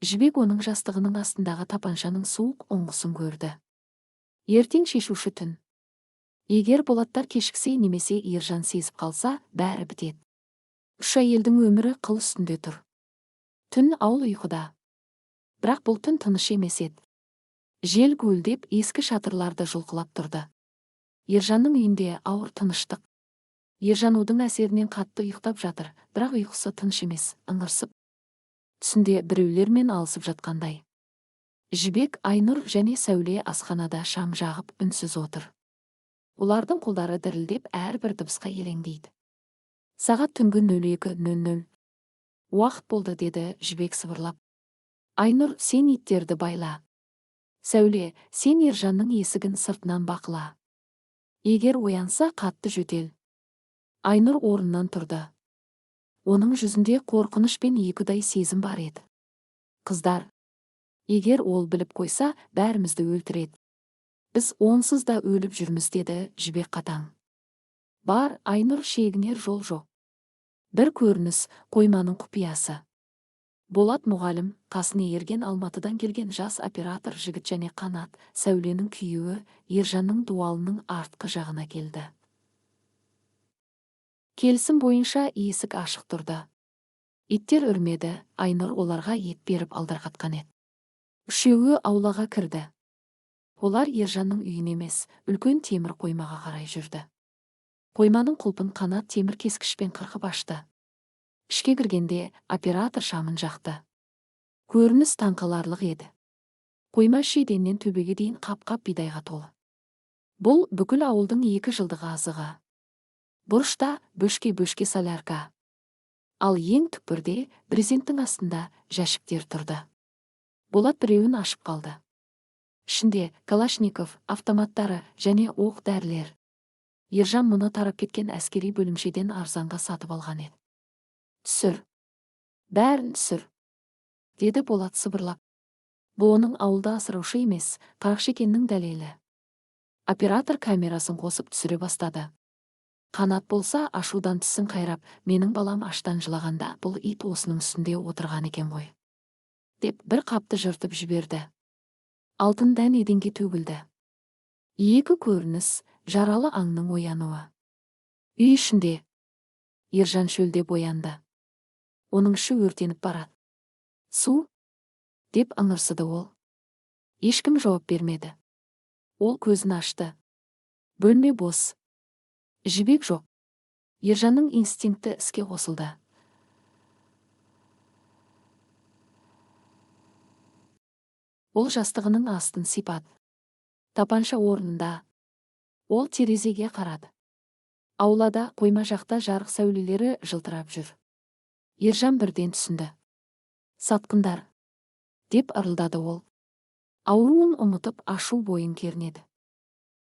Жібек оның жастығының астындағы тапаншаның суық ұңғысын көрді. Ертең шешуші түн. Егер Болаттар кешіксе немесе Ержан сезіп қалса, бәрі бітеді. 3 әйелдің өмірі қыл үстінде тұр. Түн ауыл ұйқыда. Бірақ бұл түн тыныш емес еді. Жел гуілдеп, ескі шатырларды жұлқылап тұрды. Ержанның үйінде ауыр тыныштық. Ержан удың әсерінен қатты ұйықтап жатыр, бірақ ұйқысы тыныш емес, ыңырсып. түсінде біреулермен алысып жатқандай. Жібек, Айнұр және Сәуле асханада шам жағып үнсіз отыр. Олардың қолдары дірілдеп әрбір дыбысқа елеңдейді. Сағат түнгі 02:00. Уақыт болды, деді Жібек сыбырлап. Айнұр, сен иттерді байла. Сәуле, сен Ержанның есігін сыртынан бақыла. Егер оянса, қатты жөтел. Айнұр орнынан тұрды. Оның жүзінде қорқыныш пен екіұдай сезім бар еді. Қыздар, егер ол біліп қойса, бәрімізді өлтіреді. Біз онсыз да өліп жүрміз, деді Жібек қатаң. Бар, Айнұр, шегінер жол жоқ. Бір көрініс, қойманың құпиясы. Болат мұғалім, қасына ерген Алматыдан келген жас оператор жігіт және Қанат, Сәуленің күйеуі, Ержанның дуалының артқы жағына келді. Келісім бойынша есік ашық тұрды. Иттер үрмеді, Айнұр оларға ет беріп алдарқатқан еді. Үшеуі аулаға кірді. Олар Ержанның үйін емес, үлкен темір қоймаға қарай жүрді. Қойманың құлпын Қанат темір кескішпен қырқып ашты. Ішке кіргенде оператор шамын жақты. Көрініс таңқаларлық еді. Қойма шеденнен төбеге дейін қап-қап бидайға толы. Бұл бүкіл ауылдың 2 жылдық азығы. Бұрышта бөшке-бөшке солярка. Ал ең түкпірде брезенттің астында жәшіктер тұрды. Болат біреуін ашып қалды. Ішінде Калашников, автоматтары және оқ-дәрілер. Ержан мұны тарап кеткен әскери бөлімшеден арзанға сатып алған еді. Түсір. Бәрін түсір, деді Болат сыбырлап. Бұл оның ауылда асыраушы емес, Қарақшекеннің дәлелі. Оператор камерасын қосып түсіре бастады. Қанат болса ашудан тісін қайрап, менің балам аштан жылағанда бұл ит осының үстінде отырған екен ғой, деп бір қапты жыртып жіберді. Алтын дән еденге төгілді. Екі көрініс, жаралы аңның оянуы. Үй ішінде Ержан шөлдеп оянды. Оның іші өртеніп барады. Су? Деп ыңырсыды ол. Ешкім жауап бермеді. Ол көзін ашты. Бөлме бос. Жібек жоқ. Ержанның инстинкті іске қосылды. Ол жастығының астын сипады. Тапанша орнында. Ол терезеге қарады. Аулада қойма жақта жарық сәулелері жылтырап жүр. Ержан бірден түсінді. Сатқындар, деп ырылдады ол. Ауруын ұмытып ашу бойын кернеді.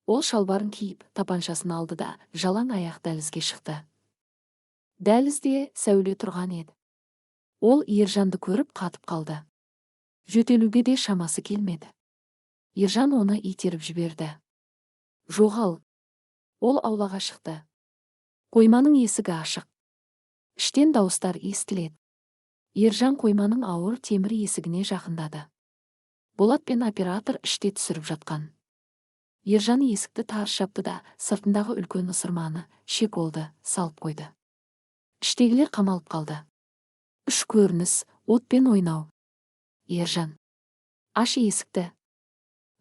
Ол шалбарын киіп, тапаншасын алды да жалаң аяқ дәлізге шықты. Дәлізде Сәуле тұрған еді. Ол Ержанды көріп қатып қалды. Жөтелуге де шамасы келмеді. Ержан оны итеріп жіберді. Жоғал. Ол аулаға шықты. Қойманың есігі ашық. Іштен дауыстар естіледі. Ержан қойманың ауыр темір есігіне жақындады. Болат пен оператор іште түсіріп жатқан. Ержан есікті тарс жапты да сыртындағы үлкен ысырманы, шеколды салып қойды. Іштегілер қамалып қалды. 3 көрініс, отпен ойнау. Ержан, аш есікті.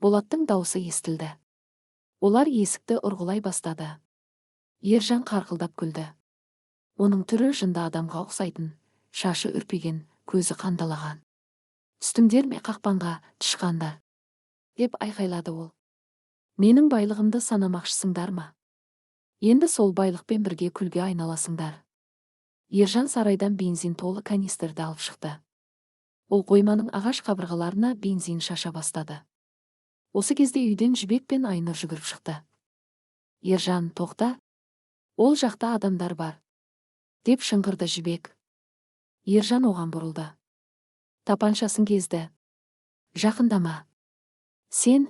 Болаттың дауысы естілді. Олар есікті ұрғылай бастады. Ержан қарқылдап күлді. Оның түрі жынды адамға ұқсайтын, шашы үрпеген, көзі қандалаған. Түстіңдер ме қақпанға, тышқандар, деп айқайлады ол. Менің байлығымды санамақшысыңдар ма? Енді сол байлықпен бірге күлге айналасыңдар. Ержан сарайдан бензин толы канистрді алып шықты. Ол қойманың ағаш қабырғаларына бензин шаша бастады. Осы кезде үйден Жібек пен Айнұр жүгіріп шықты. Ержан, тоқта, ол жақта адамдар бар, деп шыңғырды Жібек. Ержан оған бұрылды. Тапаншасын кезді. Жақындама. Сен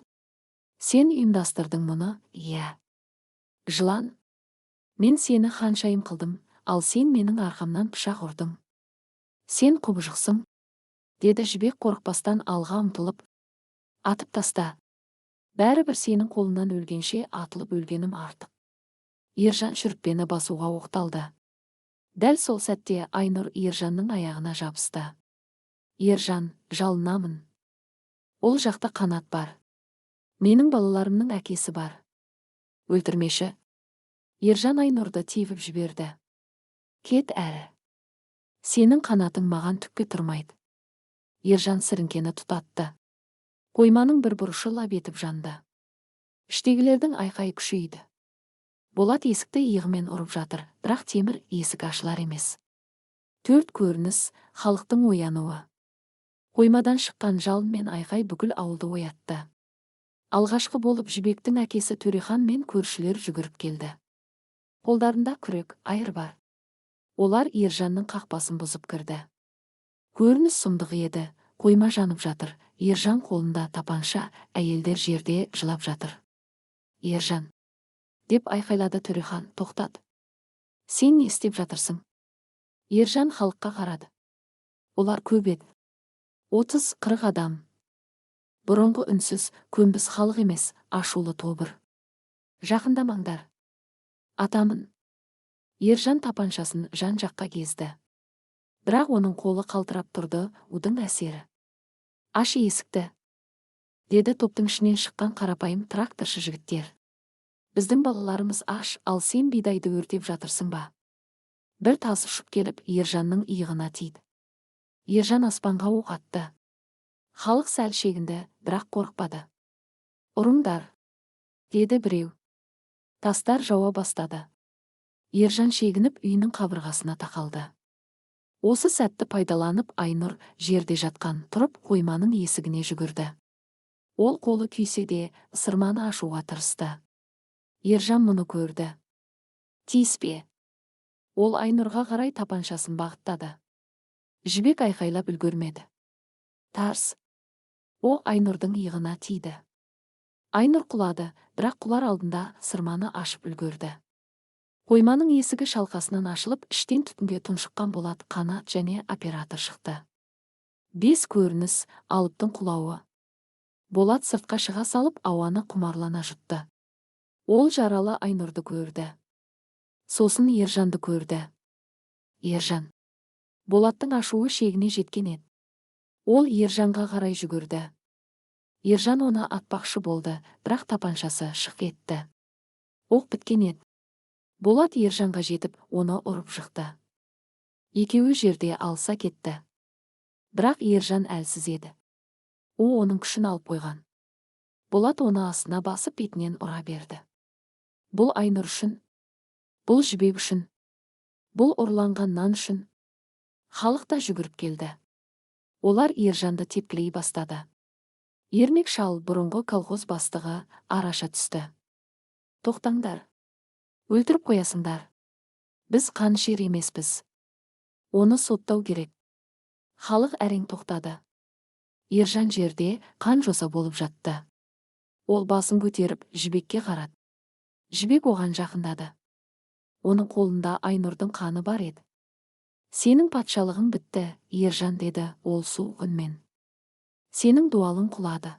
ұйымдастырдың мұны, иә. Жылан, мен сені ханшайым қылдым, ал сен менің арқамнан пышақ ұрдың. Сен құбыжықсың, деді Жібек қорықпастан алға ұмтылып. Атып таста. Бәрібір сенің қолынан өлгенше атылып өлгенім артық. Ержан шүріппені басуға оқталды. Дәл сол сәтте Айнұр Ержанның аяғына жабысты. Ержан, жалынамын. Ол жақта Қанат бар. Менің балаларымның әкесі бар. Өлтірмеші. Ержан Айнұрды тиіп жіберді. Кет әрі. Сенің қанатың маған түкке тұрмайды. Ержан сіріңкені тұтатты. Қойманың бір бұрышы лап етіп жанды. Іштегілердің айқайы күшейді. Болат есікті иығымен ұрып жатыр, бірақ темір есік ашылар емес. Төрт көрініс, халықтың оянуы. Қоймадан шыққан жалын мен айқай бүкіл ауылды оятты. Алғашқы болып Жібектің әкесі Төрехан мен көршілер жүгіріп келді. Қолдарында күрек, айыр бар. Олар Ержанның қақпасын бұзып кірді. Көрініс сұмдық еді, қойма жанып жатыр. Ержан қолында тапанша, әйелдер жерде жылап жатыр. Ержан, деп айқайлады Төрехан, тоқтат. Сен не істеп жатырсың? Ержан халыққа қарады. Олар көп еді. 30-40 адам. Бұрынғы үнсіз, көнбіс халық емес, ашулы тобыр. Жақындамаңдар. Атамын. Ержан тапаншасын жан-жаққа кезді. Бірақ оның қолы қалтырап тұрды, удың әсері. Аш есікті, деді топтың ішінен шыққан қарапайым тракторшы жігіттер. Біздің балаларымыз аш, ал сен бидайды өртеп жатырсың ба? Бір тас ұшып келіп Ержанның иығына тиді. Ержан аспанға оқ атты. Халық сәл шегінді, бірақ қорықпады. Ұрыңдар, деді біреу. Тастар жауа бастады. Ержан шегініп үйінің қабырғасына тақалды. Осы сәтті пайдаланып Айнұр жерде жатқан тұрып қойманың есігіне жүгірді. Ол қолы күйсе де ысырманы ашуға тырысты. Ержан мұны көрді. Тиіспе. Ол Айнұрға қарай тапаншасын бағыттады. Жібек айқайлап үлгермеді. Тарс. Ол Айнұрдың иығына тиді. Айнұр құлады, бірақ құлар алдында сырманы ашып үлгерді. Қойманың есігі шалқасынан ашылып, іштен түтінге тұншыққан Болат, Қанат және оператор шықты. 5 көрініс, алыптың құлауы. Болат сыртқа шыға салып ауаны құмарлана жұтты. Ол жаралы Айнұрды көрді. Сосын Ержанды көрді. Ержан. Болаттың ашуы шегіне жеткен еді. Ол Ержанға қарай жүгірді. Ержан оны атпақшы болды, бірақ тапаншасы шық етті. Оқ біткен еді. Болат Ержанға жетіп, оны ұрып жықты. Екеуі жерде алса кетті. Бірақ Ержан әлсіз еді. Оның күшін алып қойған. Болат оны астына басып бетінен ұра берді. Бұл Айнұр үшін, бұл Жібек үшін, бұл ұрланған нан үшін. Халық та жүгіріп келді. Олар Ержанды тепкілей бастады. Ермек шал, бұрынғы колхоз бастығы, араша түсті. Тоқтаңдар. Өлтіріп қоясыңдар. Біз қаншер емеспіз. Оны соттау керек. Халық әрең тоқтады. Ержан жерде қан жоса болып жатты. Ол басын көтеріп Жібекке қарады. Жібек оған жақындады. Оның қолында Айнұрдың қаны бар еді. Сенің патшалығың бітті, Ержан, деді ол суық үнмен. Сенің дуалың құлады.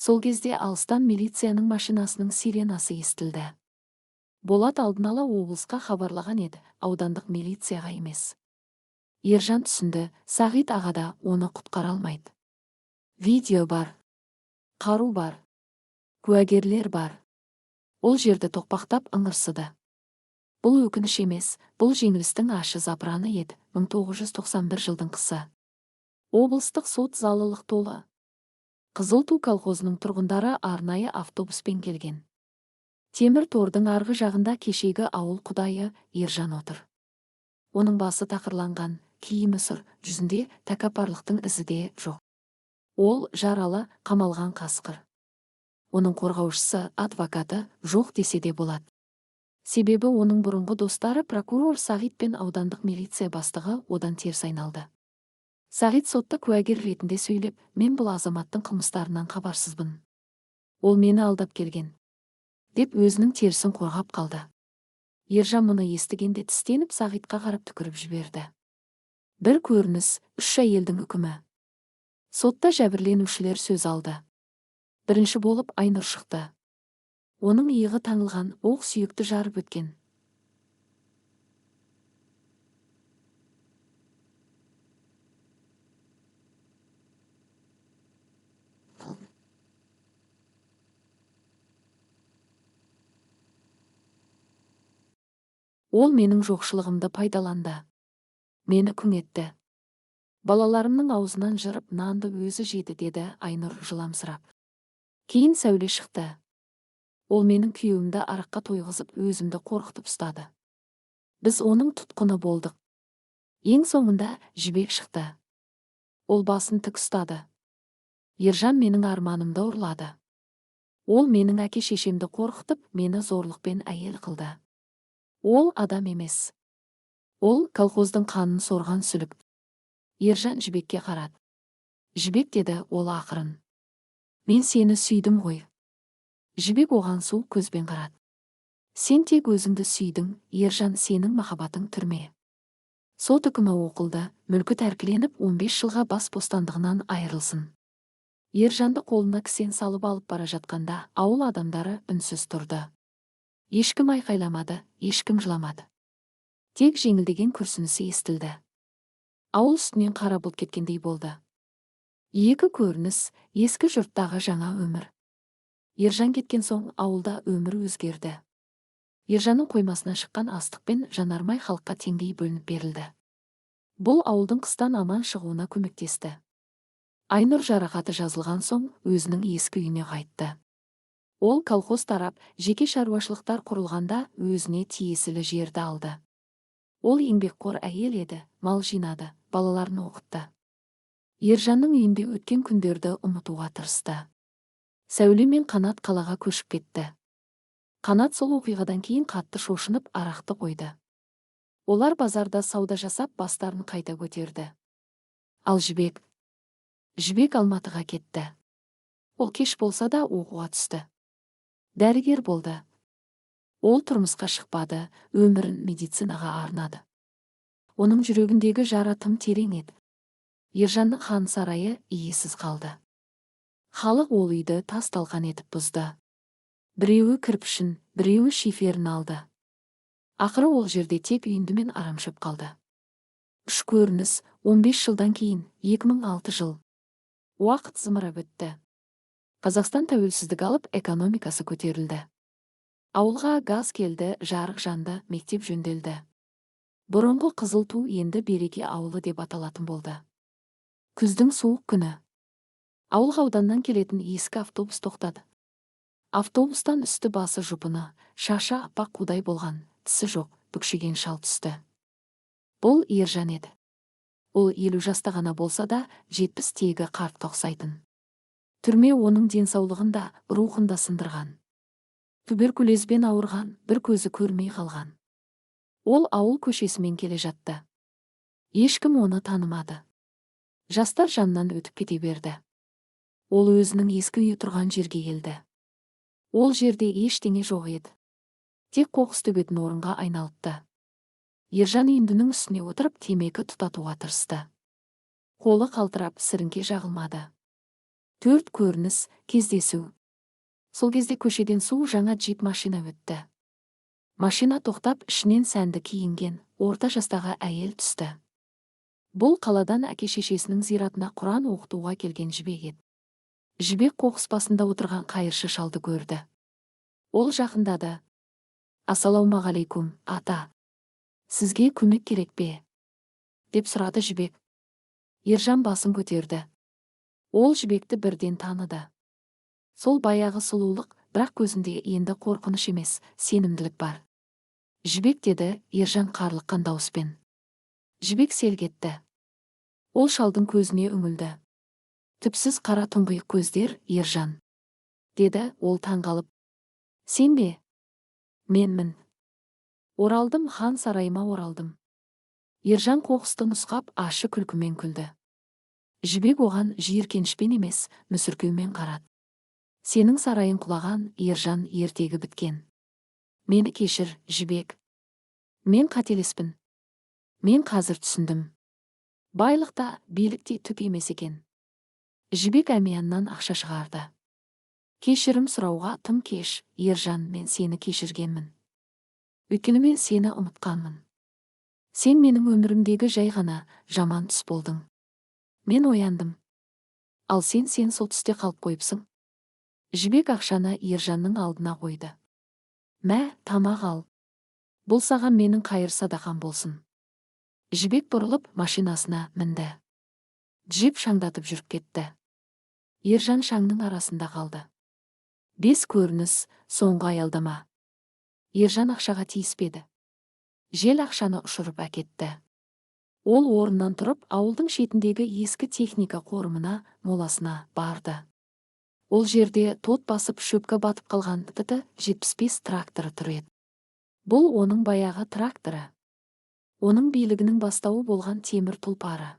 Сол кезде алыстан милицияның машинасының сиренасы естілді. Болат алдын ала облысқа хабарлаған еді, аудандық милицияға емес. Ержан түсінді, Сағит ағада оны құтқара алмайды. Видео бар, қару бар, куәгерлер бар. Ол жерді тоқпақтап ыңырсыды. Бұл өкініш емес, бұл жеңілістің ашы запыраны еді. 1991 жылдың қысы. Облыстық сот залылық толы. Қызыл ту колхозының тұрғындары арнайы автобуспен келген. Темір тордың арғы жағында кешегі ауыл құдайы Ержан отыр. Оның басы тақырланған, киімі сұр, жүзінде тәкаппарлықтың ізі де жоқ. Ол жаралы, қамалған қасқыр. Оның қорғаушысы, адвокаты жоқ десе де болады. Себебі оның бұрынғы достары прокурор Сағит пен аудандық милиция бастығы одан теріс айналды. Сағит сотта куәгер ретінде сөйлеп, мен бұл азаматтың қылмыстарынан хабарсызбын. Ол мені алдап келген, деп өзінің терісін қорғап қалды. Ержан мұны естігенде тістеніп Сағитқа қарап түкіріп жіберді. Бір көрініс, 3 әйелдің үкімі. Сотта жәбірленушілер сөз алды. Бірінші болып Айнұр шықты. Оның иығы таңылған, оқ сүйекті жарып өткен. Ол менің жоқшылығымды пайдаланды. Мені күң етті. Балаларымның аузынан жырып нанды өзі жейді, деді Айнұр жыламсырап. Кейін Сәуле шықты. Ол менің күйеуімді араққа тойғызып, өзімді қорқытып ұстады. Біз оның тұтқыны болдық. Ең соңында Жібек шықты. Ол басын тік ұстады. Ержан менің арманымды ұрлады. Ол менің әке-шешемді қорқытып, мені зорлықпен әйел қылды. Ол адам емес. Ол колхоздың қанын сорған сүлік. Ержан Жібекке қарады. Жібек, деді ол ақырын. Мен сені сүйдім ғой. Жібек оған суық көзбен қарады. Сен тек өзіңді сүйдің, Ержан, сенің махаббатың түрме. Сот үкімі оқылды, мүлкі тәркіленіп 15 жылға бас бостандығынан айырылсын. Ержанды қолына кісен салып алып бара жатқанда, ауыл адамдары үнсіз тұрды. Ешкім айқайламады, ешкім жыламады. Тек жеңілдеген күрсінісі естілді. Ауыл үстінен қара бұлт кеткендей болды. Екі көрініс, ескі жұрттағы жаңа өмір. Ержан кеткен соң ауылда өмір өзгерді. Ержанның қоймасына шыққан астық пен жанармай халыққа теңдей бөлініп берілді. Бұл ауылдың қыстан аман шығуына көмектесті. Айнұр жарақаты жазылған соң өзінің ескі үйіне қайтты. Ол колхоз тарап, жеке шаруашылықтар құрылғанда өзіне тиесілі жерді алды. Ол еңбекқор әйел еді, мал жинады, балаларын оқытты. Ержанның үйінде өткен күндерді ұмытуға тырысты. Сәуле мен Қанат қалаға көшіп кетті. Қанат сол оқиғадан кейін қатты шошынып арақты қойды. Олар базарда сауда жасап бастарын қайта көтерді. Ал Жібек Алматыға кетті. Ол кеш болса да оқуға түсті. Дәрігер болды. Ол тұрмысқа шықпады, өмірін медицинаға арнады. Оның жүрегіндегі жара тым терең еді. Ержанның хан сарайы иесіз қалды. Халық ол үйді тас-талқан етіп бұзды. Біреуі кірпішін, біреуі шиферін алды. Ақыры ол жерде тек үйінді мен арамшөп қалды. Үш көрініс, 15 жылдан кейін, 2006 жыл. Уақыт зымырап өтті. Қазақстан тәуелсіздік алып, экономикасы көтерілді. Ауылға газ келді, жарық жанды, мектеп жөнделді. Бұрынғы Қызыл Ту енді Береке ауылы деп аталатын болды. Күздің суық күні. Ауылға ауданнан келетін ескі автобус тоқтады. Автобустан үсті басы жұпыны, шашы аппақ қудай болған, тісі жоқ, бүкшіген шал түсті. Бұл Ержан еді. Ол 50 жаста ғана болса да, 70 тегі қартқа ұқсайтын. Түрме оның денсаулығын да, рухын да сындырған. Туберкулезбен ауырған, бір көзі көрмей қалған. Ол ауыл көшесімен келе жатты. Ешкім оны танымады. Жастар жанынан өтіп кете берді. Ол өзінің ескі үйі тұрған жерге келді. Ол жерде ештеңе жоқ еді. Тек қоқыс төгетін орынға айналыпты. Ержан үйіндінің үстіне отырып темекі тұтатуға тырысты. Қолы қалтырап, сіріңке жағылмады. 4 көрініс, кездесу. Сол кезде көшеден жаңа джип машина өтті. Машина тоқтап, ішінен сәнді киінген, орта жастағы әйел түсті. Бұл қаладан әке-шешесінің зиратына Құран оқытуға келген Жібек еді. Жібек қоқыс басында отырған қайыршы шалды көрді. Ол жақындады. Ассалаумағалейкум, ата. Сізге көмек керек пе? Деп сұрады Жібек. Ержан басын көтерді. Ол Жібекті бірден таныды. Сол баяғы сұлулық, бірақ көзінде енді қорқыныш емес, сенімділік бар. Жібек, деді Ержан қарлыққан дауыспен. Жібек селк етті. Ол шалдың көзіне үңілді. Түпсіз қара тұңғиық көздер, Ержан. Деді ол таңғалып. Сен бе? Менмін. Оралдым, хан сарайыма оралдым. Ержан қоқысты нұсқап, ашы күлкімен күлді. Жібек оған жиіркенішпен емес, мүсіркеумен қарады. Сенің сарайың құлаған, Ержан, ертегі біткен. Мені кешір, Жібек. Мен қателеспін. Мен қазір түсіндім. Байлықта, билікте түк емес екен. Жібек әмияннан ақша шығарды. Кешірім сұрауға тым кеш, Ержан, мен сені кешіргенмін. Өйткені мен сені ұмытқанмын. Сен менің өмірімдегі жай ғана жаман түс болдың. Мен ояндым. Ал сен сол түсте қалып қойыпсың. Жібек ақшаны Ержанның алдына қойды. Мә, тамақ ал. Бұл саған менің қайыр садақам болсын. Жібек бұрылып машинасына мінді. Джип шаңдатып жүріп кетті. Ержан шаңның арасында қалды. Бес көрініс, соңғы аялдама. Ержан ақшаға тиіспеді. Жел ақшаны ұшырып әкетті. Ол орнынан тұрып, ауылдың шетіндегі ескі техника қорымына, моласына барды. Ол жерде тот басып шөпке батып қалған ТТ-75 тракторы тұр еді. Бұл оның баяғы тракторы. Оның билігінің бастауы болған темір тұлпары.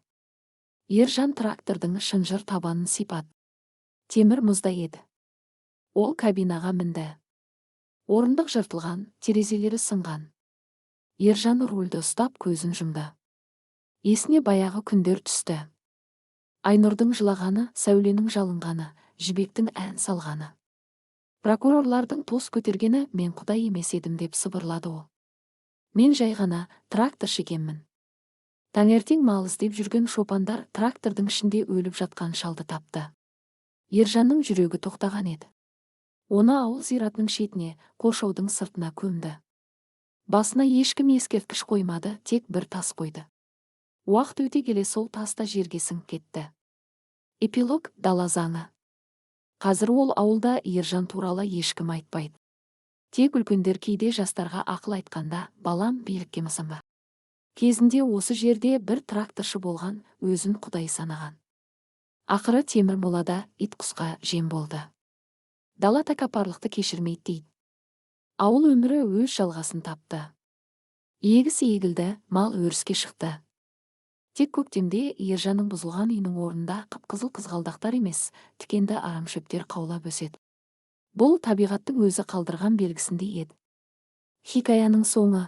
Ержан трактордың шынжыр табанын сипады. Темір мұзда еді. Ол кабинаға мінді. Орындық жыртылған, терезелері сынған. Ержан рульді ұстап көзін жұмды. Есіне баяғы күндер түсті. Айнұрдың жылағаны, сәуленің жалынғаны, жібектің ән салғаны. Прокурорлардың тос көтергені мен құдай емес едім деп сыбырлады ол. Мен жай ғана тракторшы екенмін. Таңертең мал іздеп жүрген шопандар трактордың ішінде өліп жатқан шалды тапты. Ержанның жүрегі тоқтаған еді. Оны ауыл зиратының шетіне, қоршаудың сыртына көмді. Басына ешкім ескерткіш қоймады, тек бір тас қойды. Уақыт өте келе сол таста жерге сіңіп кетті. Эпилог дала заңы. Қазір ол ауылда Ержан туралы ешкім айтпайды. Тек үлкендер кейде жастарға ақыл айтқанда, балам билікке мысынба. Кезінде осы жерде бір тракторшы болған, өзін құдай санаған. Ақыры темір молада ит құсқа жем болды. Дала тәкаппарлықты кешірмейді дейді. Ауыл өмірі өз жалғасын тапты. Егіс егілді, мал өріске шықты. Тек көктемде Ержанның бұзылған үйінің орнында қып-қызыл қызғалдақтар емес, тікенді арамшөптер қаулап өседі. Бұл табиғаттың өзі қалдырған белгісіндей еді. Хикаяның соңы.